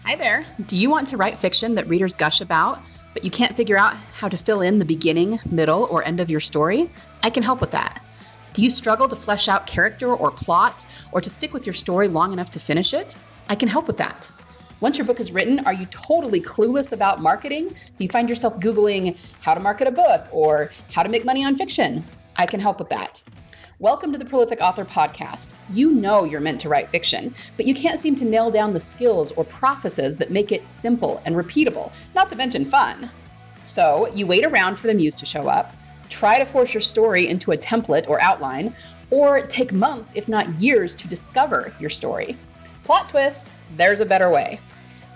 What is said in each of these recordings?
Hi there. Do you want to write fiction that readers gush about, but you can't figure out how to fill in the beginning, middle, or end of your story? I can help with that. Do you struggle to flesh out character or plot, or to stick with your story long enough to finish it? I can help with that. Once your book is written, are you totally clueless about marketing? Do you find yourself Googling how to market a book or how to make money on fiction? I can help with that. Welcome to the Prolific Author Podcast. You know you're meant to write fiction, but you can't seem to nail down the skills or processes that make it simple and repeatable, not to mention fun. So you wait around for the muse to show up, try to force your story into a template or outline, or take months, if not years, to discover your story. Plot twist, there's a better way.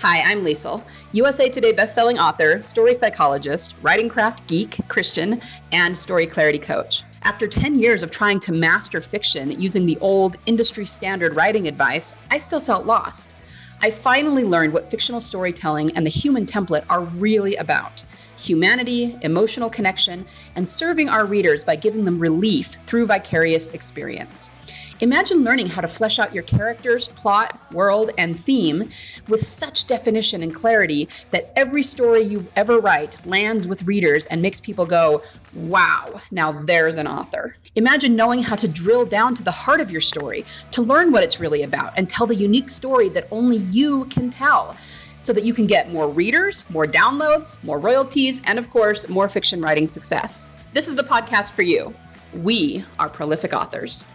Hi, I'm Liesl, USA Today bestselling author, story psychologist, writing craft geek, Christian, and story clarity coach. After 10 years of trying to master fiction using the old industry standard writing advice, I still felt lost. I finally learned what fictional storytelling and the human template are really about: humanity, emotional connection, and serving our readers by giving them relief through vicarious experience. Imagine learning how to flesh out your characters, plot, world, and theme with such definition and clarity that every story you ever write lands with readers and makes people go, wow, now there's an author. Imagine knowing how to drill down to the heart of your story, to learn what it's really about, and tell the unique story that only you can tell, so that you can get more readers, more downloads, more royalties, and of course, more fiction writing success. This is the podcast for you. We are prolific authors.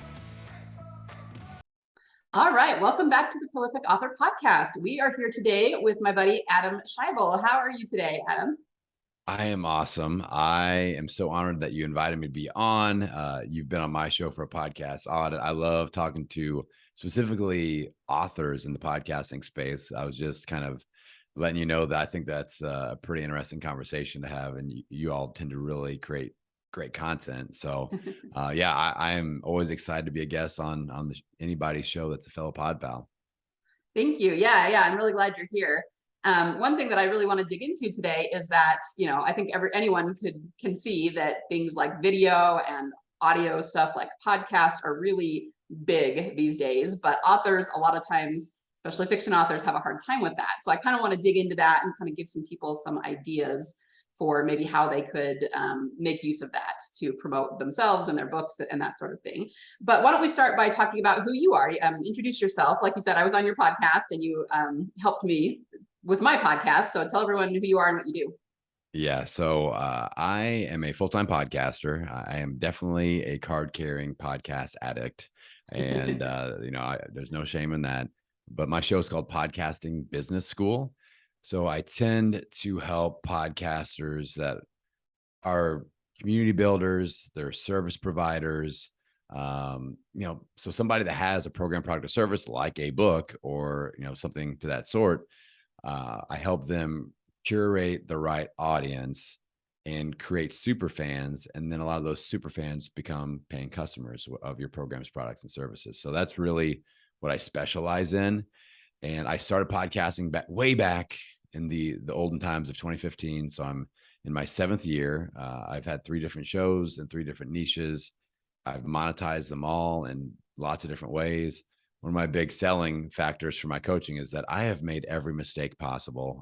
All right, welcome back to the Prolific Author Podcast. We are here today with my buddy, Adam Schaeuble. How are you today, Adam? I am awesome. I am so honored that you invited me to be on. You've been on my show for a podcast audit. I love talking to specifically authors in the podcasting space. I was just kind of letting you know that I think that's a pretty interesting conversation to have. And you all tend to really create great content. So yeah, I am always excited to be a guest on anybody's show that's a fellow pod pal. Thank you. Yeah, I'm really glad you're here. One thing that I really want to dig into today is that, I think anyone can see that things like video and audio stuff like podcasts are really big these days, but authors a lot of times, especially fiction authors, have a hard time with that. So I kind of want to dig into that and kind of give some people some ideas for maybe how they could make use of that to promote themselves and their books and that sort of thing. But why don't we start by talking about who you are? Introduce yourself. Like you said, I was on your podcast and you helped me with my podcast. So tell everyone who you are and what you do. Yeah, so I am a full-time podcaster. I am definitely a card-carrying podcast addict, and there's no shame in that. But my show is called Podcasting Business School. So I tend to help podcasters that are community builders, they're service providers, so somebody that has a program, product, or service like a book or something to that sort. I help them curate the right audience and create super fans, and then a lot of those super fans become paying customers of your programs, products, and services. So that's really what I specialize in. And I started podcasting way back in the olden times of 2015. So I'm in my 7th year. I've had 3 different shows and 3 different niches. I've monetized them all in lots of different ways. One of my big selling factors for my coaching is that I have made every mistake possible,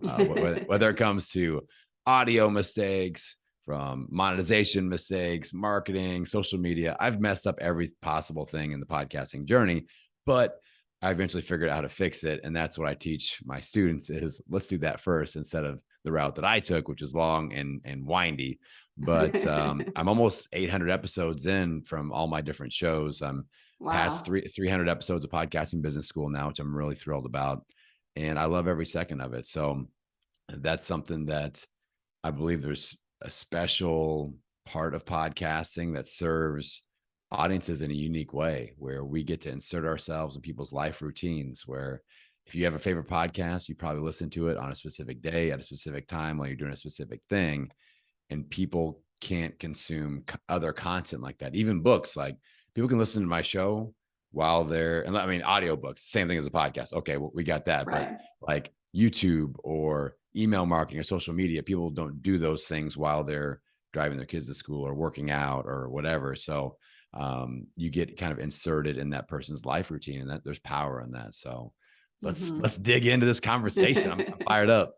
whether it comes to audio mistakes, from monetization mistakes, marketing, social media. I've messed up every possible thing in the podcasting journey, but I eventually figured out how to fix it. And that's what I teach my students is let's do that first instead of the route that I took, which is long and windy. But I'm almost 800 episodes in from all my different shows. I'm past 300 episodes of Podcasting Business School now, which I'm really thrilled about. And I love every second of it. So that's something that I believe there's a special part of podcasting that serves audiences in a unique way, where we get to insert ourselves in people's life routines, where if you have a favorite podcast, you probably listen to it on a specific day at a specific time while you're doing a specific thing. And people can't consume other content like that. Even books, like people can listen to my show while they're, and I mean, audiobooks, same thing as a podcast. Okay, well, we got that. Right. But like YouTube or email marketing or social media, people don't do those things while they're driving their kids to school or working out or whatever. So you get kind of inserted in that person's life routine, and that there's power in that. So let's dig into this conversation. I'm fired up.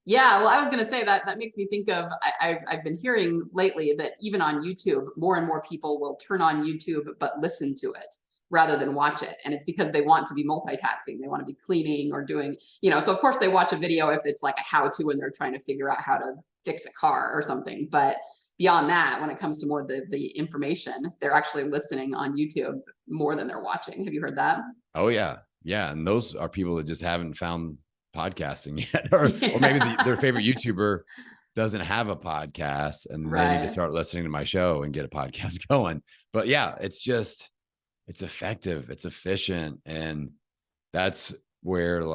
Yeah, well, I was going to say that makes me think of, I've been hearing lately that even on YouTube, more and more people will turn on YouTube, but listen to it rather than watch it. And it's because they want to be multitasking. They want to be cleaning or doing, so of course they watch a video if it's like a how-to and they're trying to figure out how to fix a car or something. But beyond that, when it comes to more the information, they're actually listening on YouTube more than they're watching. Have you heard that? Oh yeah. Yeah. And those are people that just haven't found podcasting yet, or maybe their favorite YouTuber doesn't have a podcast and they need to start listening to my show and get a podcast going. But yeah, it's effective, it's efficient. And that's where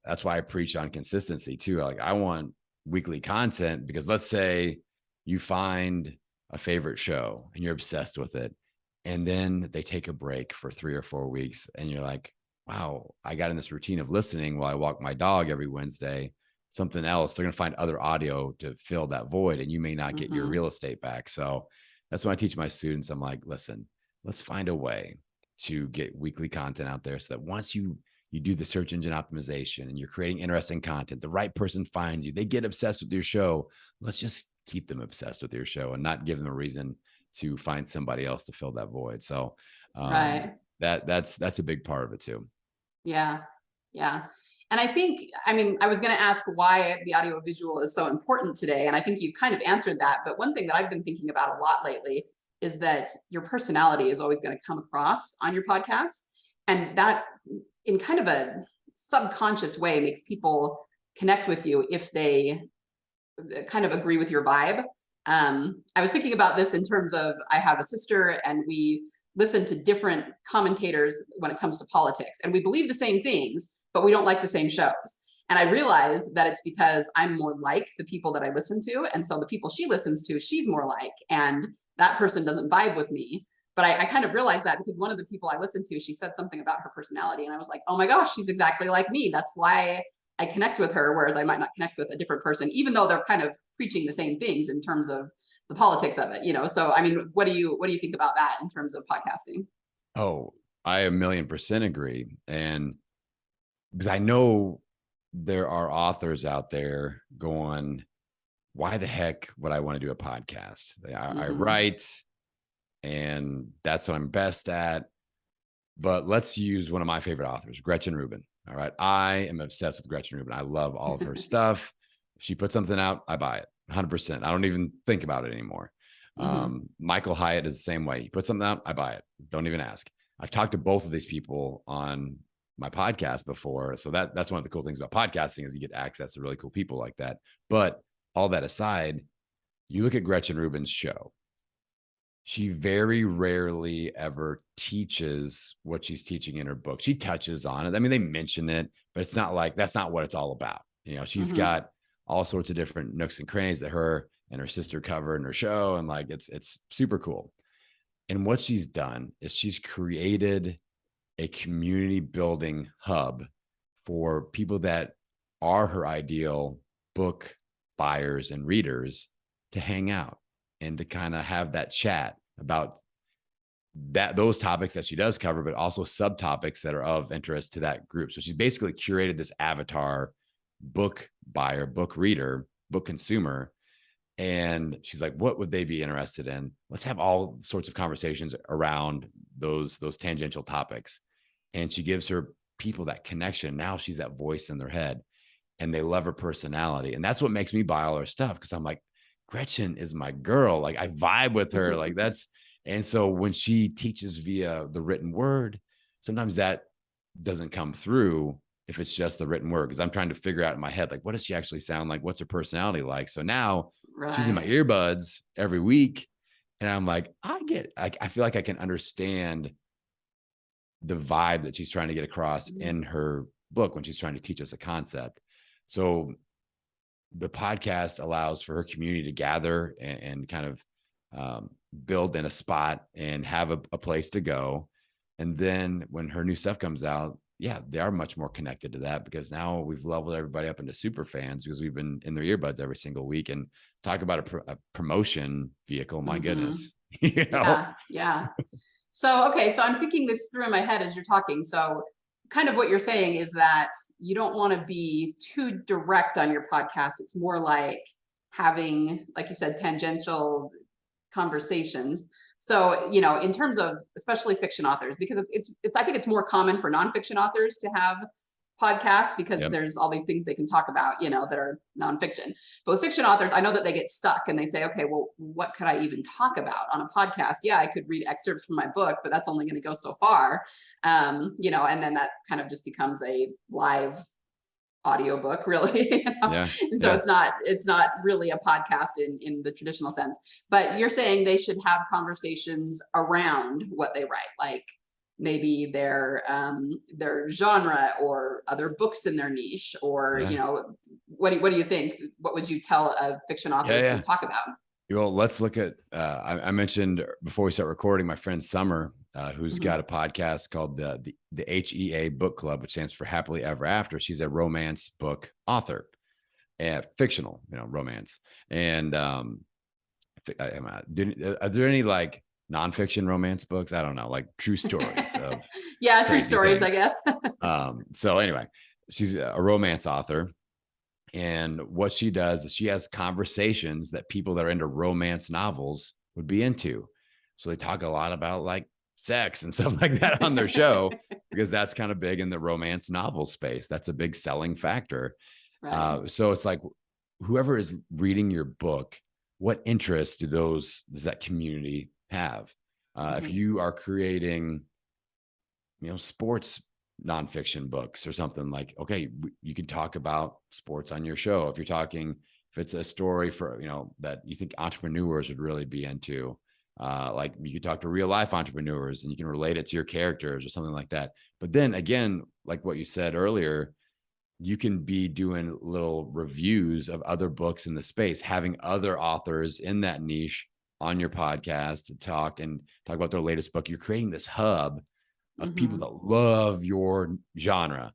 that's why I preach on consistency too. Like I want weekly content, because let's say you find a favorite show and you're obsessed with it, and then they take a break for 3 or 4 weeks and you're like, wow, I got in this routine of listening while I walk my dog every Wednesday, something else. They're going to find other audio to fill that void, and you may not get your real estate back. So that's when I teach my students. I'm like, listen, let's find a way to get weekly content out there so that once you do the search engine optimization and you're creating interesting content, the right person finds you, they get obsessed with your show. Let's just keep them obsessed with your show and not give them a reason to find somebody else to fill that void. So that's a big part of it too. Yeah. Yeah. And I was going to ask why the audio visual is so important today. And I think you kind of answered that. But one thing that I've been thinking about a lot lately is that your personality is always going to come across on your podcast. And that in kind of a subconscious way makes people connect with you if they kind of agree with your vibe. I was thinking about this in terms of, I have a sister and we listen to different commentators when it comes to politics, and we believe the same things, but we don't like the same shows. And I realized that it's because I'm more like the people that I listen to. And so the people she listens to, she's more like, and that person doesn't vibe with me. But I kind of realized that because one of the people I listened to, she said something about her personality. And I was like, oh my gosh, she's exactly like me. That's why I connect with her, whereas I might not connect with a different person, even though they're kind of preaching the same things in terms of the politics of it, So, I mean, what do you think about that in terms of podcasting? Oh, I 1,000,000% agree. And because I know there are authors out there going, why the heck would I want to do a podcast? I write and that's what I'm best at. But let's use one of my favorite authors, Gretchen Rubin. All right. I am obsessed with Gretchen Rubin. I love all of her stuff. If she puts something out, I buy it 100%. I don't even think about it anymore. Michael Hyatt is the same way. He puts something out, I buy it. Don't even ask. I've talked to both of these people on my podcast before. So that's one of the cool things about podcasting is you get access to really cool people like that. But all that aside, you look at Gretchen Rubin's show. She very rarely ever teaches what she's teaching in her book. She touches on it. I mean, they mention it, but it's not like that's not what it's all about. She's got all sorts of different nooks and crannies that her and her sister cover in her show. And it's super cool. And what she's done is she's created a community building hub for people that are her ideal book buyers and readers to hang out and to kind of have that chat about those topics that she does cover, but also subtopics that are of interest to that group. So she's basically curated this avatar book buyer, book reader, book consumer. And she's like, what would they be interested in? Let's have all sorts of conversations around those tangential topics. And she gives her people that connection. Now she's that voice in their head and they love her personality. And that's what makes me buy all her stuff. Cause I'm like, Gretchen is my girl. Like I vibe with her. Like and so when she teaches via the written word, sometimes that doesn't come through if it's just the written word. Cause I'm trying to figure out in my head, like, what does she actually sound like? What's her personality like? So now she's in my earbuds every week. And I'm like, I feel like I can understand the vibe that she's trying to get across in her book when she's trying to teach us a concept. So the podcast allows for her community to gather and kind of build in a spot and have a place to go. And then when her new stuff comes out, yeah, they are much more connected to that because now we've leveled everybody up into super fans because we've been in their earbuds every single week and talk about a promotion vehicle. My goodness. Yeah. So, okay. So I'm thinking this through in my head as you're talking. So kind of what you're saying is that you don't want to be too direct on your podcast. It's more like having, like you said, tangential conversations. So, in terms of especially fiction authors, because it's I think it's more common for nonfiction authors to have podcasts because Yep. there's all these things they can talk about, that are nonfiction. But with fiction authors, I know that they get stuck and they say, okay, well, what could I even talk about on a podcast? Yeah, I could read excerpts from my book, but that's only going to go so far. And then that kind of just becomes a live audiobook, really. Yeah. And so Yeah. it's not really a podcast in the traditional sense. But you're saying they should have conversations around what they write, like maybe their genre or other books in their niche, or Yeah. what do you think? What would you tell a fiction author to talk about? Well, let's look at, I mentioned before we start recording, my friend Summer, who's got a podcast called the HEA Book Club, which stands for Happily Ever After. She's a romance book author, fictional, romance. And are there any like nonfiction romance books? I don't know, like true stories of true stories, things. I guess. So anyway, she's a romance author. And what she does is she has conversations that people that are into romance novels would be into. So they talk a lot about like sex and stuff like that on their show, because that's kind of big in the romance novel space. That's a big selling factor. Right. So it's like, whoever is reading your book, what interests does that community have? If you are creating, sports nonfiction books or something, like, okay, you can talk about sports on your show. If it's a story for, that you think entrepreneurs would really be into, like you could talk to real life entrepreneurs and you can relate it to your characters or something like that. But then again, like what you said earlier, you can be doing little reviews of other books in the space, having other authors in that niche on your podcast to talk about their latest book. You're creating this hub of people that love your genre,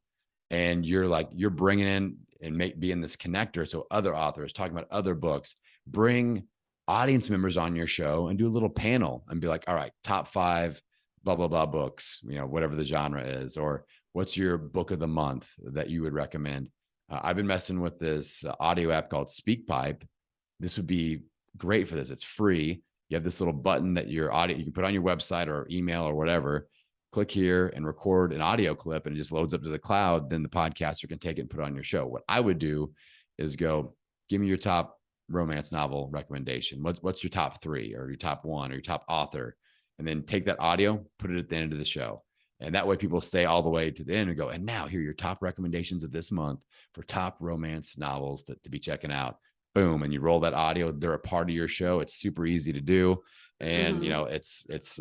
and you're bringing in and being this connector. So other authors talking about other books, bring audience members on your show and do a little panel and be like, all right, top 5 blah, blah, blah books, whatever the genre is, or what's your book of the month that you would recommend? I've been messing with this audio app called SpeakPipe. This would be great for this. It's free. You have this little button that your audio, you can put on your website or email or whatever. Click here and record an audio clip, and it just loads up to the cloud. Then the podcaster can take it and put it on your show. What I would do is go, give me your top romance novel recommendation. What's your top 3 or your top 1 or your top author? And then take that audio, put it at the end of the show. And that way people stay all the way to the end and go, and now here are your top recommendations of this month for top romance novels to be checking out. Boom. And you roll that audio. They're a part of your show. It's super easy to do. And, it's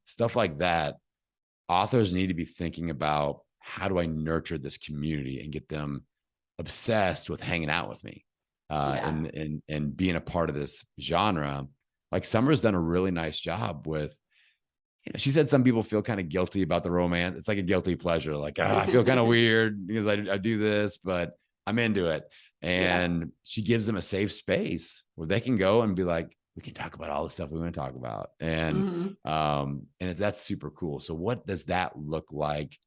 stuff like that. Authors need to be thinking about, how do I nurture this community and get them obsessed with hanging out with me and being a part of this genre. Like Summer's done a really nice job with, she said some people feel kind of guilty about the romance. It's like a guilty pleasure. Like, I feel kind of weird because I do this, but I'm into it. And she gives them a safe space where they can go and be like, we can talk about all the stuff we want to talk about. And that's super cool. So what does that look like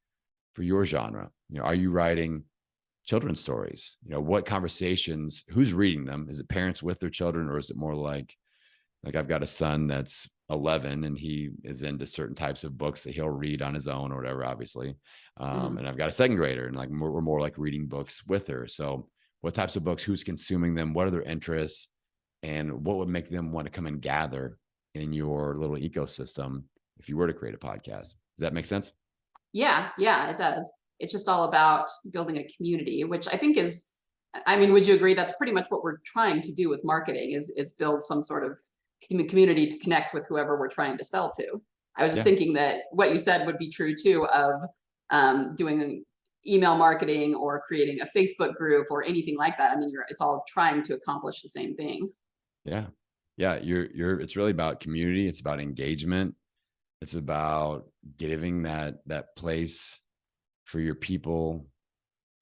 for your genre? Are you writing children's stories? What conversations, who's reading them? Is it parents with their children, or is it more like I've got a son that's 11 and he is into certain types of books that he'll read on his own or whatever, obviously. And I've got a 2nd grader, and like we're more like reading books with her. So what types of books, who's consuming them? What are their interests? And what would make them want to come and gather in your little ecosystem if you were to create a podcast? Does that make sense? Yeah, it does. It's just all about building a community, which I think is, would you agree that's pretty much what we're trying to do with marketing is build some sort of community to connect with whoever we're trying to sell to. I was just thinking that what you said would be true too of doing email marketing or creating a Facebook group or anything like that. It's all trying to accomplish the same thing. Yeah. It's really about community. It's about engagement. It's about giving that place for your people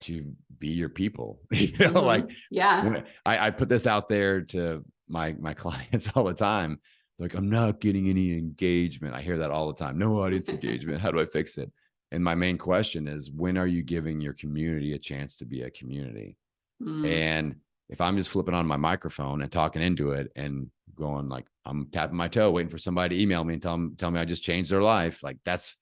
to be your people. I put this out there to my clients all the time. Like, I'm not getting any engagement. I hear that all the time. No audience engagement. How do I fix it? And my main question is, when are you giving your community a chance to be a community? And if I'm just flipping on my microphone and talking into it and going like, I'm tapping my toe, waiting for somebody to email me and tell me I just changed their life, like that's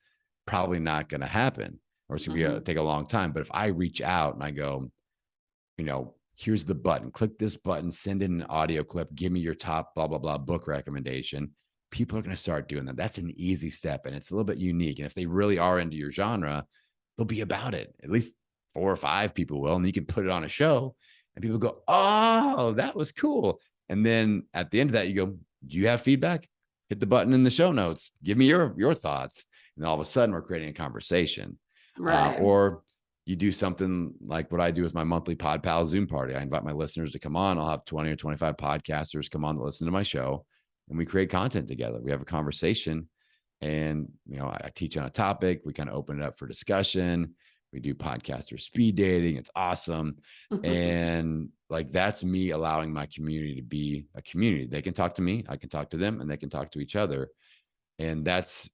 probably not going to happen, or it's going to take a long time. But if I reach out and I go, here's the button, click this button, send in an audio clip, give me your top blah, blah, blah book recommendation, people are going to start doing that. That's an easy step, and it's a little bit unique. And if they really are into your genre, they'll be about it. At least 4 or 5 people will, and you can put it on a show and people go, oh, that was cool. And then at the end of that, you go, do you have feedback? Hit the button in the show notes. Give me your thoughts. And all of a sudden we're creating a conversation. Right. Or you do something like what I do with my monthly Pod Pal Zoom party. I invite my listeners to come on. I'll have 20 or 25 podcasters come on to listen to my show, and we create content together. We have a conversation, and, I teach on a topic. We kind of open it up for discussion. We do podcaster speed dating. It's awesome. And like, that's me allowing my community to be a community. They can talk to me, I can talk to them, and they can talk to each other. And that's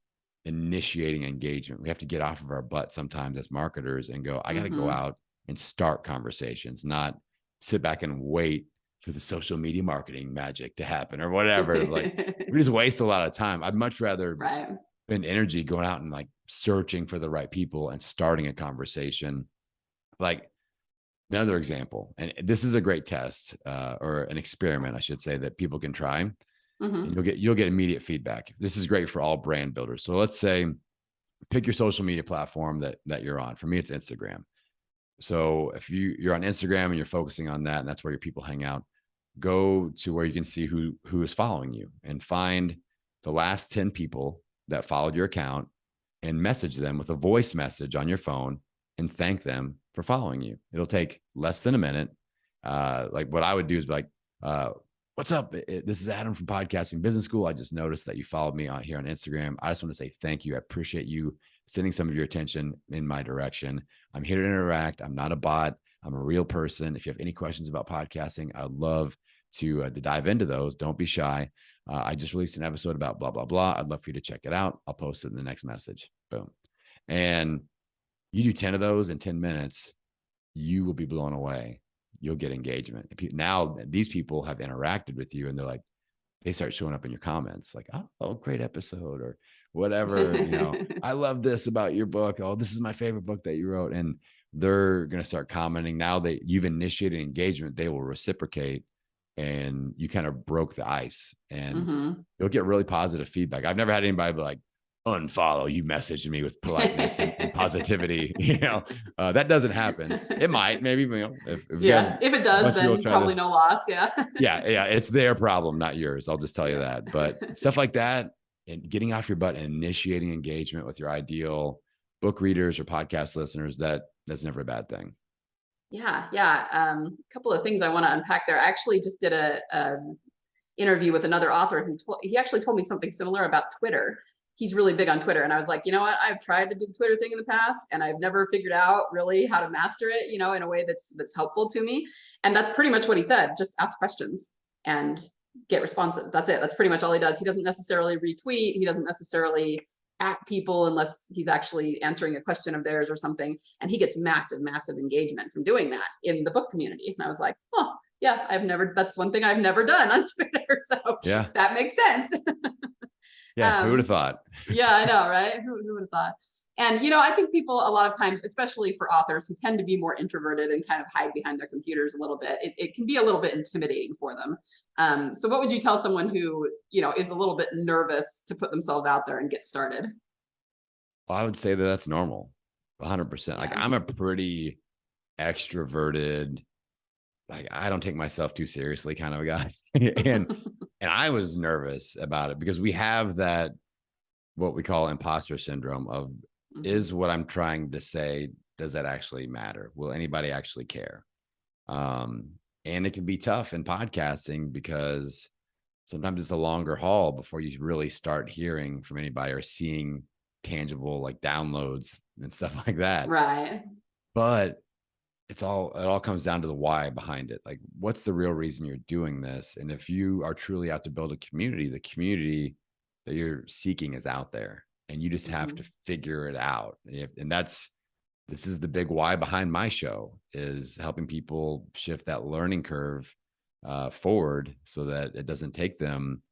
initiating engagement. We have to get off of our butt sometimes as marketers and go, I got to go out and start conversations, not sit back and wait for the social media marketing magic to happen or whatever. It's like, we just waste a lot of time. I'd much rather spend energy going out and like searching for the right people and starting a conversation. Like, another example, and this is a great test or an experiment, I should say, that people can try. And you'll get immediate feedback. This is great for all brand builders. So let's say, pick your social media platform that you're on. For me, it's Instagram. So if you're on Instagram and you're focusing on that, and that's where your people hang out, go to where you can see who is following you, and find the last 10 people that followed your account and message them with a voice message on your phone and thank them for following you. It'll take less than a minute. Like, what I would do is be like, what's up? This is Adam from Podcasting Business School. I just noticed that you followed me here on Instagram. I just want to say thank you. I appreciate you sending some of your attention in my direction. I'm here to interact. I'm not a bot. I'm a real person. If you have any questions about podcasting, I'd love to dive into those. Don't be shy. I just released an episode about blah, blah, blah. I'd love for you to check it out. I'll post it in the next message. Boom. And you do 10 of those in 10 minutes, you will be blown away. You'll get engagement. Now these people have interacted with you, and they're like, they start showing up in your comments like, oh, great episode, or whatever. I love this about your book. Oh, this is my favorite book that you wrote. And they're going to start commenting. Now that you've initiated engagement, they will reciprocate, and you kind of broke the ice, and you'll get really positive feedback. I've never had anybody be like, unfollow, you messaged me with politeness and positivity. That doesn't happen. It might, maybe, if it does, then probably no loss. Yeah. It's their problem, not yours. I'll just tell you that. But stuff like that, and getting off your butt and initiating engagement with your ideal book readers or podcast listeners, that's never a bad thing. Yeah. A couple of things I want to unpack there. I actually just did a interview with another author who he actually told me something similar about Twitter. He's really big on Twitter. And I was like, you know what? I've tried to do the Twitter thing in the past, and I've never figured out really how to master it, in a way that's helpful to me. And that's pretty much what he said. Just ask questions and get responses. That's it. That's pretty much all he does. He doesn't necessarily retweet. He doesn't necessarily at people unless he's actually answering a question of theirs or something. And he gets massive, massive engagement from doing that in the book community. And I was like, oh, yeah, that's one thing I've never done on Twitter. So yeah, that makes sense. Yeah, who would have thought? Yeah, I know, right? Who would have thought? And, I think people a lot of times, especially for authors who tend to be more introverted and kind of hide behind their computers a little bit, it can be a little bit intimidating for them. So what would you tell someone who, is a little bit nervous to put themselves out there and get started? Well, I would say that's normal, 100%. Yeah. Like, I'm a pretty extroverted, like, I don't take myself too seriously kind of a guy. And I was nervous about it because we have that, what we call imposter syndrome of, is what I'm trying to say, does that actually matter? Will anybody actually care? And it can be tough in podcasting because sometimes it's a longer haul before you really start hearing from anybody or seeing tangible like downloads and stuff like that. Right. But it all comes down to the why behind it. Like, what's the real reason you're doing this? And if you are truly out to build a community, the community that you're seeking is out there. and you just have to figure it out. And this is the big why behind my show, is helping people shift that learning curve forward so that it doesn't take them,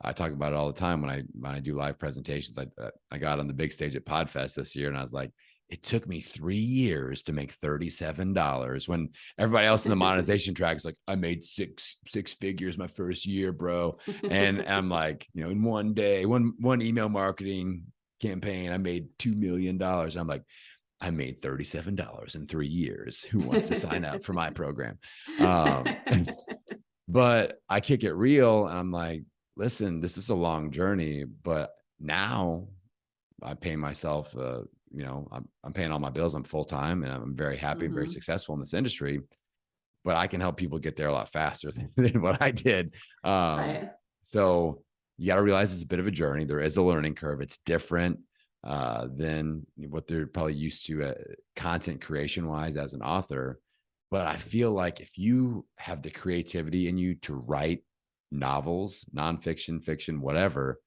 I talk about it all the time when I do live presentations. I got on the big stage at Podfest this year, and I was like, it took me 3 years to make $37, when everybody else in the monetization track is like, I made six figures my first year, bro. And I'm like, in one day, one email marketing campaign, I made $2 million. And I'm like, I made $37 in 3 years. Who wants to sign up for my program? But I kick it real, and I'm like, listen, this is a long journey, but now I pay myself, I'm paying all my bills. I'm full time, and I'm very happy and very successful in this industry, but I can help people get there a lot faster than what I did. Right. So you got to realize it's a bit of a journey. There is a learning curve. It's different than what they're probably used to content creation wise as an author. But I feel like if you have the creativity in you to write novels, nonfiction, fiction, whatever,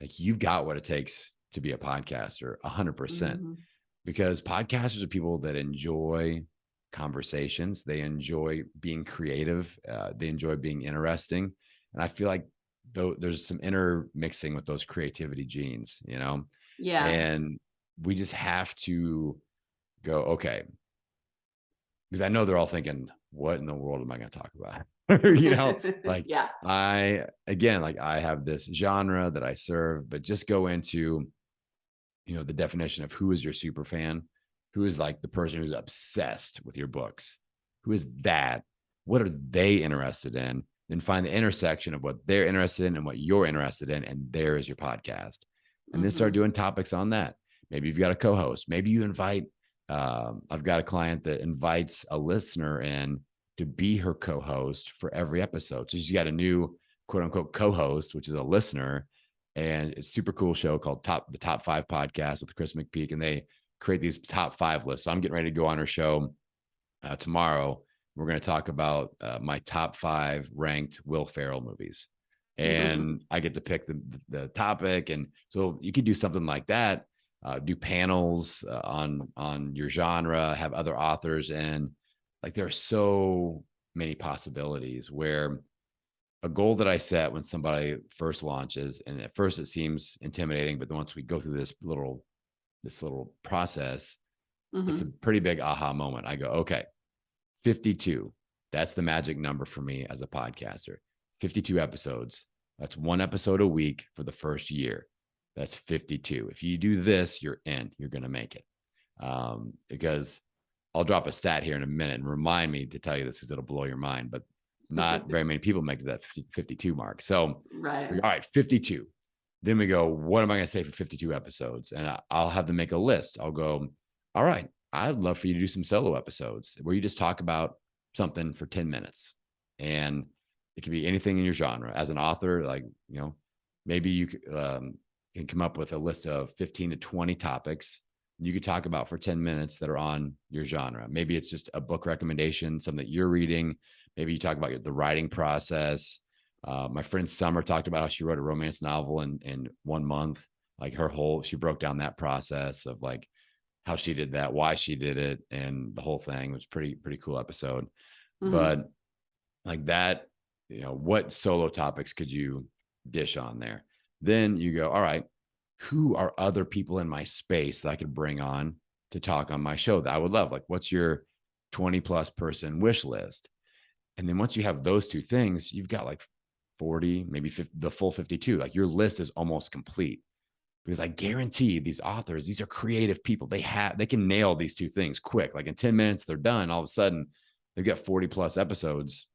like you've got what it takes to be a podcaster 100%, because podcasters are people that enjoy conversations. They enjoy being creative. They enjoy being interesting. And I feel like there's some intermixing with those creativity genes, Yeah. And we just have to go, okay, because I know they're all thinking, what in the world am I going to talk about? Like, yeah. I have this genre that I serve, but just go into, the definition of who is your super fan, who is like the person who's obsessed with your books, who is that, what are they interested in, then find the intersection of what they're interested in and what you're interested in. And there is your podcast. And then start doing topics on that. Maybe you've got a co-host, maybe you invite, I've got a client that invites a listener in to be her co-host for every episode. So she's got a new quote unquote co-host, which is a listener. And it's a super cool show called the Top 5 Podcast with Chris McPeak. And they create these top 5 lists. So I'm getting ready to go on her show tomorrow. We're going to talk about my top 5 ranked Will Ferrell movies. And I get to pick the topic. And so you could do something like that. Do panels on your genre, have other authors, and like there are so many possibilities. Where a goal that I set when somebody first launches, and at first it seems intimidating, but then once we go through this little process, it's a pretty big aha moment. I go, okay, 52. That's the magic number for me as a podcaster. 52 episodes. That's 1 episode a week for the first year. That's 52. If you do this, you're in. You're going to make it. Because I'll drop a stat here in a minute and remind me to tell you this because it'll blow your mind. But not very many people make that 52 mark. So, right. All right, 52. Then we go, what am I going to say for 52 episodes? And I'll have them make a list. I'll go, all right, I'd love for you to do some solo episodes where you just talk about something for 10 minutes. And it could be anything in your genre. As an author, like, maybe you can come up with a list of 15 to 20 topics you could talk about for 10 minutes that are on your genre. Maybe it's just a book recommendation, something that you're reading. Maybe you talk about the writing process. My friend Summer talked about how she wrote a romance novel in 1 month. Like she broke down that process of like how she did that, why she did it, and the whole thing. It was pretty cool episode. But like that, what solo topics could you dish on there? Then you go, all right, who are other people in my space that I could bring on to talk on my show that I would love? Like, what's your 20+ person wish list? And then once you have those two things, you've got like 40, maybe 50, the full 52. Like your list is almost complete, because I guarantee these authors, these are creative people. They can nail these two things quick. Like in 10 minutes, they're done. All of a sudden they've got 40+ episodes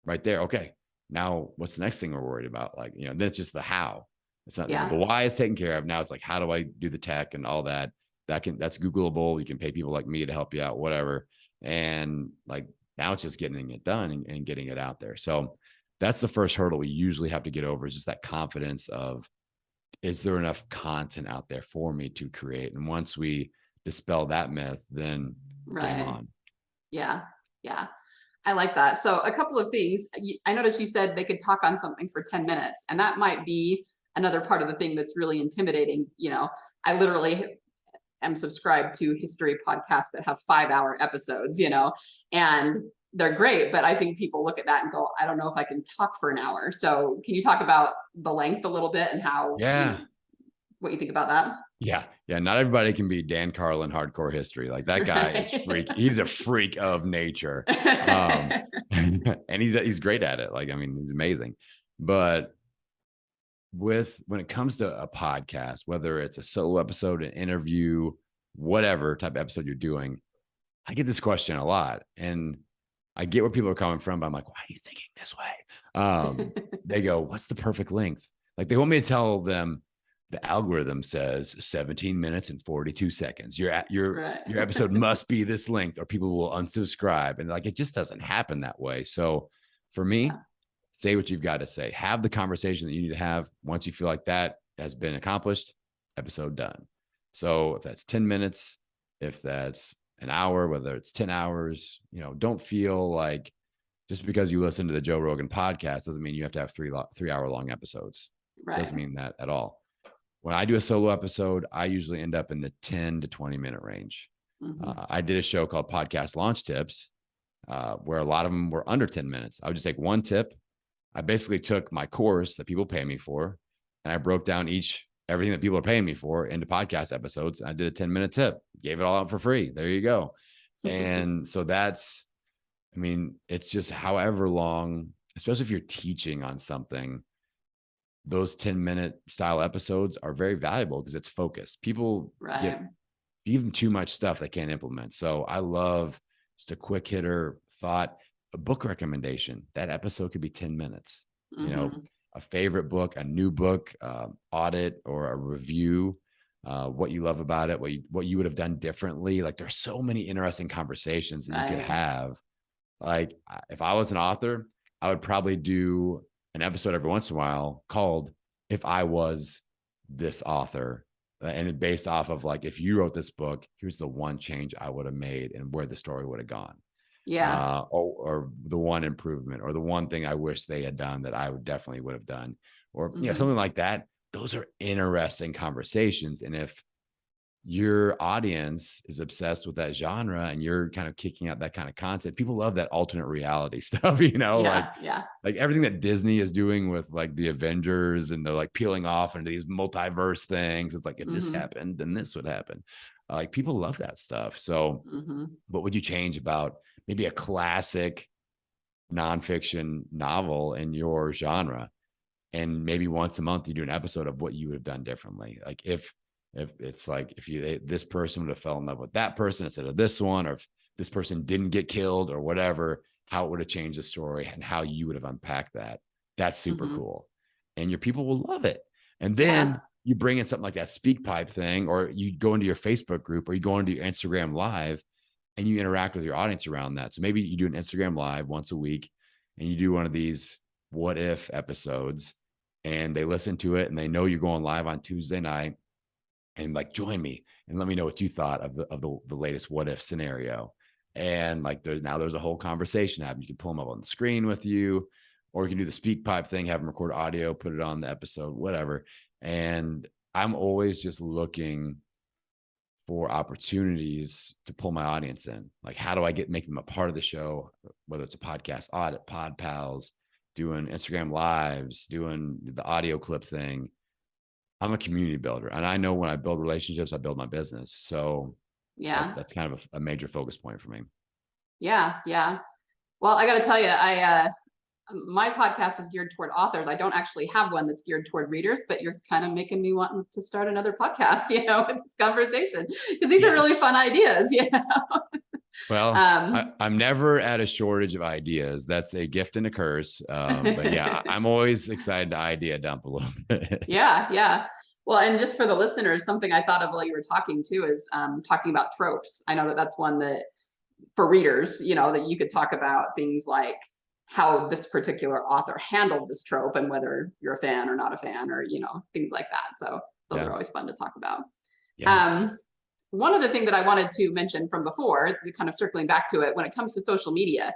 right there. Okay. Now what's the next thing we're worried about? Like, then it's just the how. It's not the why is taken care of. Now it's like, how do I do the tech and all that? That's Googleable. You can pay people like me to help you out, whatever. And like, now it's just getting it done and getting it out there. So that's the first hurdle we usually have to get over, is just that confidence of, is there enough content out there for me to create? And once we dispel that myth, then game on. Yeah. Yeah. I like that. So a couple of things. I noticed you said they could talk on something for 10 minutes, and that might be another part of the thing that's really intimidating. I literally am subscribed to history podcasts that have 5-hour episodes, and they're great, but I think people look at that and go, I don't know if I can talk for an hour. So can you talk about the length a little bit and how, what you think about that? Yeah. Not everybody can be Dan Carlin hardcore history. Like that guy is freak. He's a freak of nature. And he's great at it. Like, I mean, he's amazing. But when it comes to a podcast, whether it's a solo episode, an interview, whatever type of episode you're doing, I get this question a lot, and I get where people are coming from, but I'm like, why are you thinking this way? They go, what's the perfect length? Like, they want me to tell them the algorithm says 17 minutes and 42 seconds. Your episode must be this length or people will unsubscribe. And like, it just doesn't happen that way. So for me, say what you've got to say. Have the conversation that you need to have. Once you feel like that has been accomplished, episode done. So if that's 10 minutes, if that's an hour, whether it's 10 hours, don't feel like just because you listen to the Joe Rogan podcast doesn't mean you have to have 3-hour long episodes. Doesn't mean that at all. When I do a solo episode, I usually end up in the 10 to 20 minute range. I did a show called Podcast Launch Tips, where a lot of them were under 10 minutes. I would just take one tip. I basically took my course that people pay me for, and I broke down everything that people are paying me for into podcast episodes. I did a 10-minute tip, gave it all out for free. There you go. And so it's just however long, especially if you're teaching on something, those 10-minute style episodes are very valuable because it's focused. People give them too much stuff they can't implement. So I love just a quick hitter thought, a book recommendation. That episode could be 10 minutes, a favorite book, a new book, audit or a review, what you love about it, what you would have done differently. Like, there's so many interesting conversations that you could have. Like, if I was an author, I would probably do an episode every once in a while called If I Was This Author. And it based off of, like, if you wrote this book, here's the one change I would have made and where the story would have gone. Or the one improvement or the one thing I wish they had done that I definitely would have done, or something like that. Those are interesting conversations. And if your audience is obsessed with that genre and you're kind of kicking out that kind of content, people love that alternate reality stuff, like everything that Disney is doing with like the Avengers, and they're like peeling off into these multiverse things. It's like, if this happened, then this would happen. Like, people love that stuff. So what would you change about maybe a classic nonfiction novel in your genre? And maybe once a month you do an episode of what you would have done differently. Like, if it's like, if this person would have fell in love with that person instead of this one, or if this person didn't get killed or whatever, how it would have changed the story and how you would have unpacked that. That's super cool. And your people will love it. And then you bring in something like that speak pipe thing, or you go into your Facebook group, or you go into your Instagram live and you interact with your audience around that. So maybe you do an Instagram live once a week and you do one of these what if episodes, and they listen to it and they know you're going live on Tuesday night, and like, join me and let me know what you thought of the latest what if scenario. And like, there's a whole conversation happening. You can pull them up on the screen with you, or you can do the speak pipe thing, have them record audio, put it on the episode, whatever. And I'm always just looking for opportunities to pull my audience in. Like, how do I make them a part of the show, whether it's a podcast audit, Pod Pals, doing Instagram lives, doing the audio clip thing. I'm a community builder, and I know when I build relationships, I build my business. So that's kind of a major focus point for me. Yeah. Well, I got to tell you, my podcast is geared toward authors. I don't actually have one that's geared toward readers, but you're kind of making me want to start another podcast, with this conversation, because these are really fun ideas. Well, I'm never at a shortage of ideas. That's a gift and a curse. But yeah, I'm always excited to idea dump a little bit. Yeah. Well, and just for the listeners, something I thought of while you were talking too is talking about tropes. I know that's one that for readers, that you could talk about things like how this particular author handled this trope and whether you're a fan or not a fan, or, things like that. So those are always fun to talk about. One other thing that I wanted to mention from before, kind of circling back to it, when it comes to social media,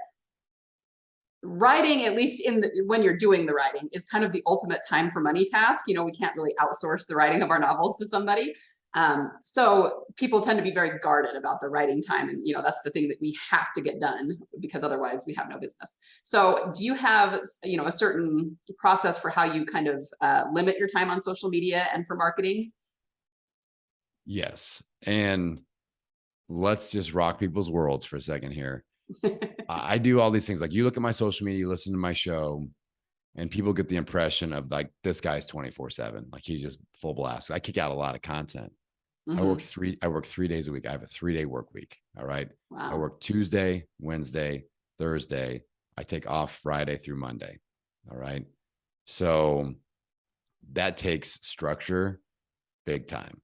writing, at least when you're doing the writing, is kind of the ultimate time for money task. We can't really outsource the writing of our novels to somebody. So people tend to be very guarded about the writing time. And, that's the thing that we have to get done, because otherwise we have no business. So do you have, a certain process for how you kind of limit your time on social media and for marketing? Yes. And let's just rock people's worlds for a second here. I do all these things. Like, you look at my social media, you listen to my show, and people get the impression of like, this guy's 24/7. Like, he's just full blast. I kick out a lot of content. I work 3 days a week. I have a 3-day work week. All right. Wow. I work Tuesday, Wednesday, Thursday. I take off Friday through Monday. All right. So that takes structure big time.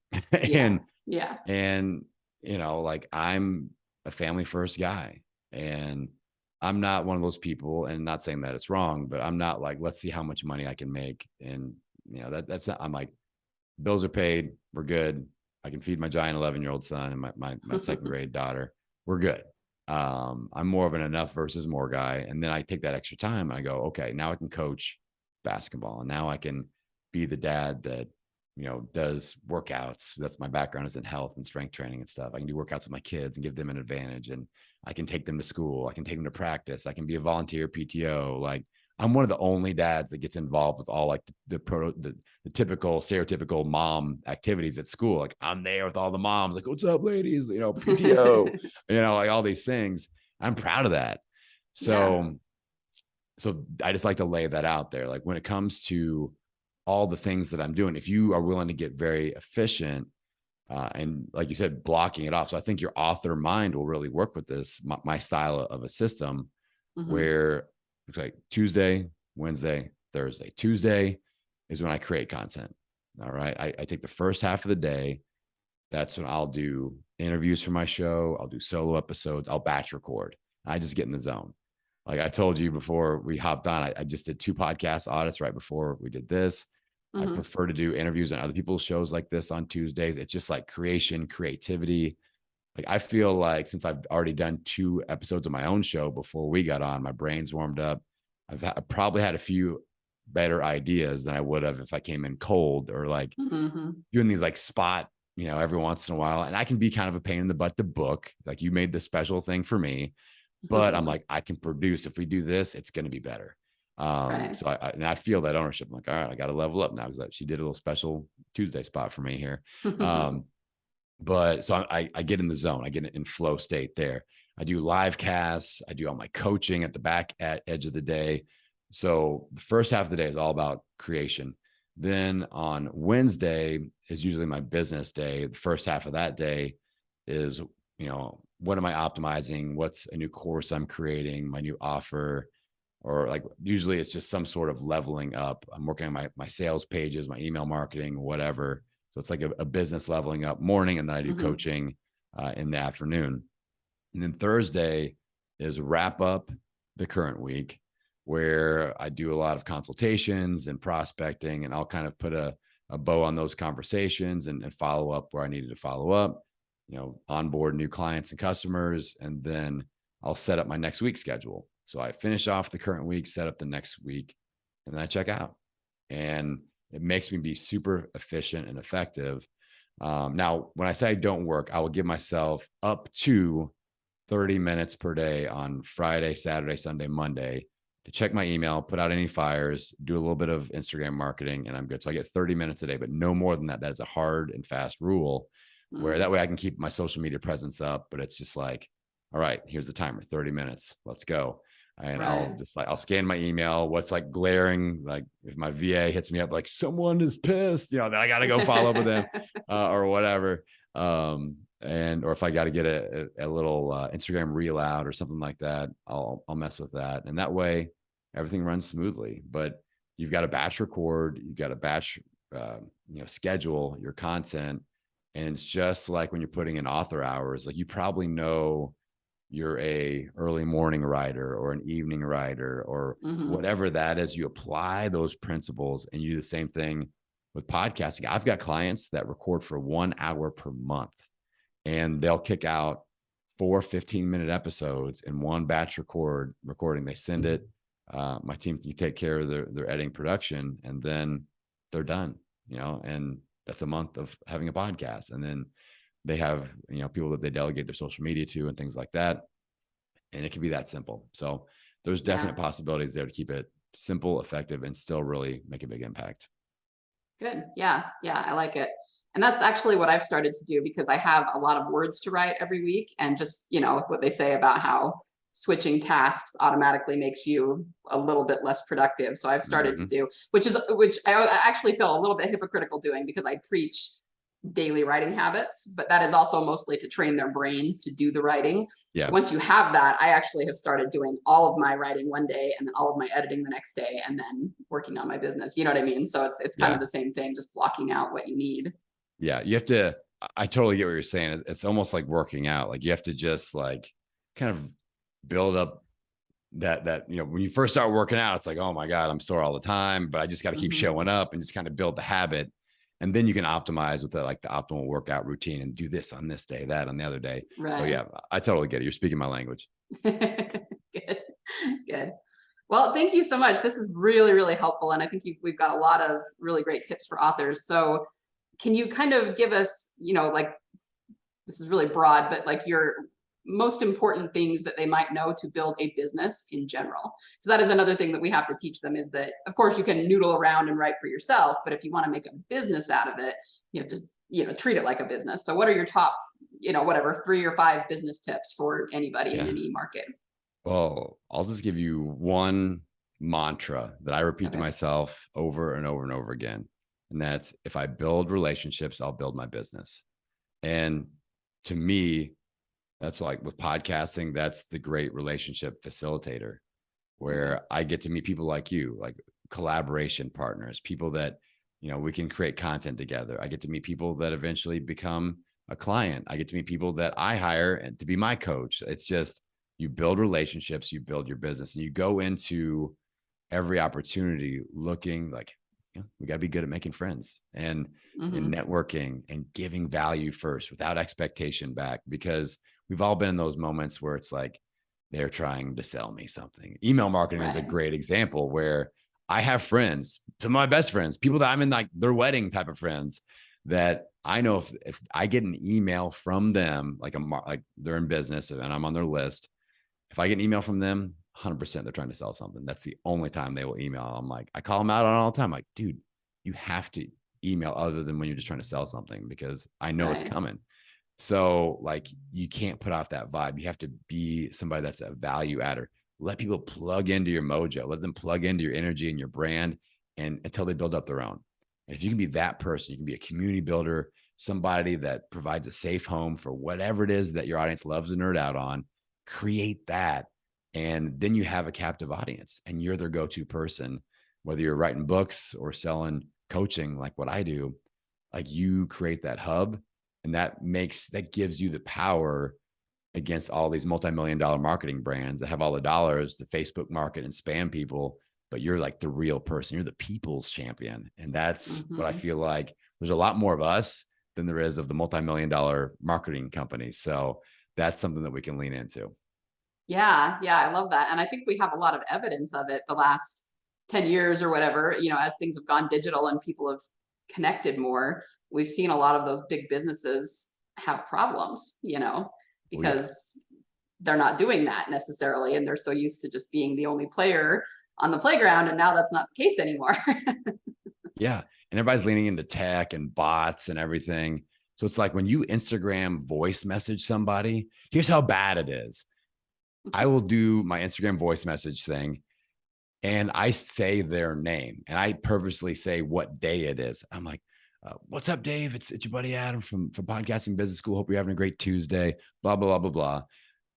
Yeah. and like, I'm a family first guy, and I'm not one of those people, and not saying that it's wrong, but I'm not like, let's see how much money I can make. And that's not, I'm like, bills are paid. We're good. I can feed my giant 11-year-old son and my second grade daughter. We're good. I'm more of an enough versus more guy. And then I take that extra time and I go, okay, now I can coach basketball, and now I can be the dad that, does workouts. That's my background, is in health and strength training and stuff. I can do workouts with my kids and give them an advantage, and I can take them to school. I can take them to practice. I can be a volunteer PTO. Like, I'm one of the only dads that gets involved with all like the typical stereotypical mom activities at school. Like, I'm there with all the moms, like, what's up, ladies? PTO, like all these things. I'm proud of that. So I just like to lay that out there. Like, when it comes to all the things that I'm doing, if you are willing to get very efficient, and like you said, blocking it off. So I think your author mind will really work with this, my style of a system, where it's like Tuesday, Wednesday, Thursday. Tuesday is when I create content. All right. I take the first half of the day. That's when I'll do interviews for my show. I'll do solo episodes. I'll batch record. I just get in the zone. Like I told you before we hopped on, I just did 2 podcast audits right before we did this. I prefer to do interviews on other people's shows like this on Tuesdays. It's just like creativity. Like, I feel like since I've already done 2 episodes of my own show before we got on, my brain's warmed up. I've probably had a few better ideas than I would have if I came in cold, or like doing these like spot, every once in a while. And I can be kind of a pain in the butt to book. Like, you made this special thing for me, but I'm like, I can produce. If we do this, it's going to be better. Right. So I feel that ownership. I'm like, all right, I got to level up now, because she did a little special Tuesday spot for me here. But so I get in the zone. I get in flow state there. I do live casts. I do all my coaching at the back edge of the day. So the first half of the day is all about creation. Then on Wednesday is usually my business day. The first half of that day is, what am I optimizing? What's a new course I'm creating? My new offer? Or like, usually it's just some sort of leveling up. I'm working on my sales pages, my email marketing, whatever. So it's like a business leveling up morning, and then I do coaching in the afternoon. And then Thursday is wrap up the current week, where I do a lot of consultations and prospecting, and I'll kind of put a bow on those conversations and follow up where I needed to follow up, onboard new clients and customers. And then I'll set up my next week's schedule. So I finish off the current week, set up the next week, and then I check out. And it makes me be super efficient and effective. Now, when I say I don't work, I will give myself up to 30 minutes per day on Friday, Saturday, Sunday, Monday to check my email, put out any fires, do a little bit of Instagram marketing, and I'm good. So I get 30 minutes a day, but no more than that. That is a hard and fast rule, where that way I can keep my social media presence up. But it's just like, all right, here's the timer, 30 minutes, let's go. And I'll scan my email. What's like glaring, like if my VA hits me up, like someone is pissed, then I got to go follow up with them or whatever. Or if I got to get a little Instagram reel out or something like that, I'll mess with that. And that way everything runs smoothly. But you've got to batch record, you've got to batch, schedule your content. And it's just like when you're putting in author hours, like you probably know you're a early morning writer or an evening writer or whatever that is. You apply those principles and you do the same thing with podcasting. I've got clients that record for 1 hour per month, and they'll kick out 4 15-minute episodes in one batch recording. They send it My team, you take care of their editing production, and then they're done, and that's a month of having a podcast. And then they have, people that they delegate their social media to and things like that. And it can be that simple. So there's definite possibilities there to keep it simple, effective, and still really make a big impact. Good. Yeah. Yeah. I like it. And that's actually what I've started to do, because I have a lot of words to write every week. And just, what they say about how switching tasks automatically makes you a little bit less productive. So I've started to do, which I actually feel a little bit hypocritical doing, because I preach daily writing habits, but that is also mostly to train their brain to do the writing. Yeah. Once you have that, I actually have started doing all of my writing one day and then all of my editing the next day, and then working on my business. You know what I mean? So it's kind of the same thing, just blocking out what you need. Yeah. You have to, I totally get what you're saying. It's almost like working out. Like you have to just like kind of build up that, when you first start working out, it's like, oh my God, I'm sore all the time, but I just got to keep showing up and just kind of build the habit. And then you can optimize with the optimal workout routine and do this on this day, that on the other day. Right. So yeah, I totally get it. You're speaking my language. Good. Well, thank you so much. This is really, really helpful. And I think we've got a lot of really great tips for authors. So can you kind of give us, this is really broad, but like your most important things that they might know to build a business in general? So that is another thing that we have to teach them, is that, of course, you can noodle around and write for yourself, but if you want to make a business out of it, you have to, treat it like a business. So what are your top, 3 or 5 business tips for anybody in any market? Well, I'll just give you one mantra that I repeat to myself over and over and over again. And that's, if I build relationships, I'll build my business. And to me, that's like with podcasting, that's the great relationship facilitator, where I get to meet people like you, like collaboration partners, people that, we can create content together. I get to meet people that eventually become a client. I get to meet people that I hire and to be my coach. It's just, you build relationships, you build your business, and you go into every opportunity looking like, we got to be good at making friends and networking and giving value first without expectation back, because we've all been in those moments where it's like they're trying to sell me something. Email marketing is a great example, where I have friends, some of my best friends, people that I'm in like their wedding type of friends, that I know if I get an email from them, like they're in business and I'm on their list, if I get an email from them, 100% they're trying to sell something. That's the only time they will email. I'm like, I call them out on it all the time. Like, dude, you have to email other than when you're just trying to sell something, because I know it's coming. So like, you can't put off that vibe. You have to be somebody that's a value adder. Let people plug into your mojo. Let them plug into your energy and your brand, and until they build up their own. And if you can be that person, you can be a community builder, somebody that provides a safe home for whatever it is that your audience loves to nerd out on. Create that. And then you have a captive audience, and you're their go-to person, whether you're writing books or selling coaching like what I do. Like, you create that hub, and that gives you the power against all these multi-million-dollar marketing brands that have all the dollars to Facebook market and spam people. But you're like the real person. You're the people's champion. And that's what I feel like. There's a lot more of us than there is of the multi-million-dollar marketing companies. So that's something that we can lean into. Yeah. Yeah. I love that. And I think we have a lot of evidence of it the last 10 years or whatever, as things have gone digital and people have connected more, we've seen a lot of those big businesses have problems, because they're not doing that necessarily. And they're so used to just being the only player on the playground. And now that's not the case anymore. Yeah. And everybody's leaning into tech and bots and everything. So it's like when you Instagram voice message somebody, here's how bad it is. I will do my Instagram voice message thing, and I say their name, and I purposely say what day it is. I'm like, what's up, Dave? It's your buddy Adam from Podcasting Business School. Hope you're having a great Tuesday, blah, blah, blah, blah, blah.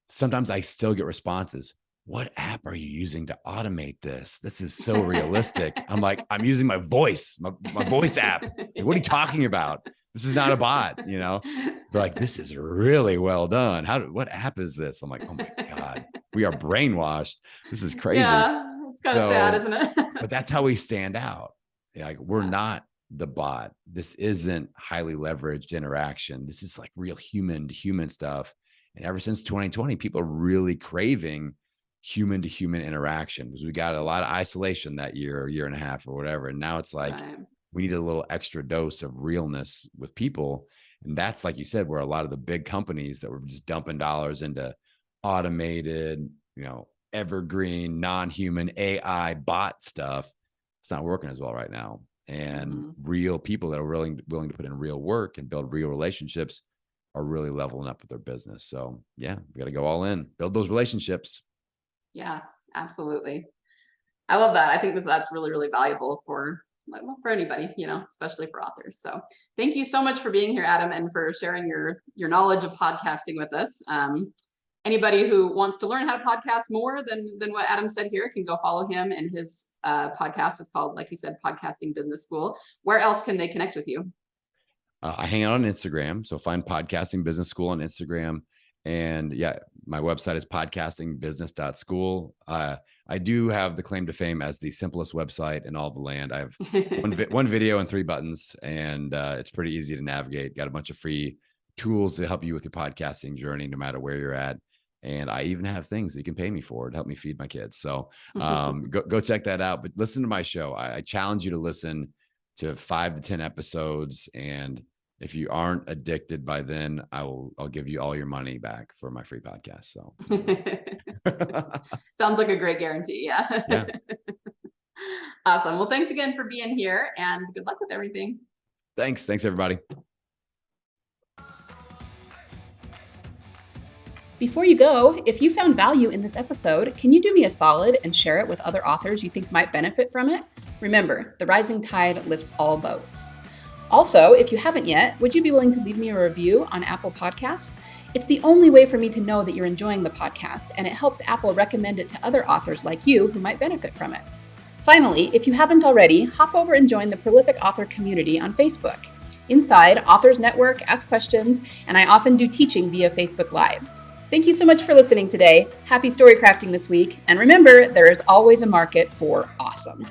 Sometimes I still get responses. What app are you using to automate this? This is so realistic. I'm like, I'm using my voice, my voice app. Like, what are you talking about? This is not a bot, They're like, this is really well done. What app is this? I'm like, oh my God, we are brainwashed. This is crazy. Yeah, it's kind of sad, isn't it? But that's how we stand out. Like, we're not the bot. This isn't highly leveraged interaction. This is like real human to human stuff. And ever since 2020, people are really craving human to human interaction, because we got a lot of isolation that year and a half or whatever. And now it's like, Right. we need a little extra dose of realness with people. And that's, like you said, where a lot of the big companies that were just dumping dollars into automated, evergreen, non-human AI bot stuff, it's not working as well right now. And real people that are willing to put in real work and build real relationships are really leveling up with their business. So yeah, we got to go all in, build those relationships. Yeah, absolutely. I love that. I think that's really, really valuable for anybody, especially for authors. So thank you so much for being here, Adam, and for sharing your knowledge of podcasting with us. Anybody who wants to learn how to podcast more than what Adam said here can go follow him, and his podcast is called, like he said, Podcasting Business School. Where else can they connect with you? I hang out on Instagram. So find Podcasting Business School on Instagram. And yeah, my website is podcastingbusiness.school. I do have the claim to fame as the simplest website in all the land. I have one video and 3 buttons, and it's pretty easy to navigate. Got a bunch of free tools to help you with your podcasting journey, no matter where you're at. And I even have things that you can pay me for to help me feed my kids. So go check that out. But listen to my show. I challenge you to listen to 5 to 10 episodes. And if you aren't addicted by then, I'll give you all your money back for my free podcast. So sounds like a great guarantee. Yeah. Awesome. Well, thanks again for being here, and good luck with everything. Thanks everybody. Before you go, if you found value in this episode, can you do me a solid and share it with other authors you think might benefit from it? Remember, the rising tide lifts all boats. Also, if you haven't yet, would you be willing to leave me a review on Apple Podcasts? It's the only way for me to know that you're enjoying the podcast, and it helps Apple recommend it to other authors like you who might benefit from it. Finally, if you haven't already, hop over and join the Prolific Author community on Facebook. Inside, authors network, ask questions, and I often do teaching via Facebook Lives. Thank you so much for listening today. Happy story crafting this week. And remember, there is always a market for awesome.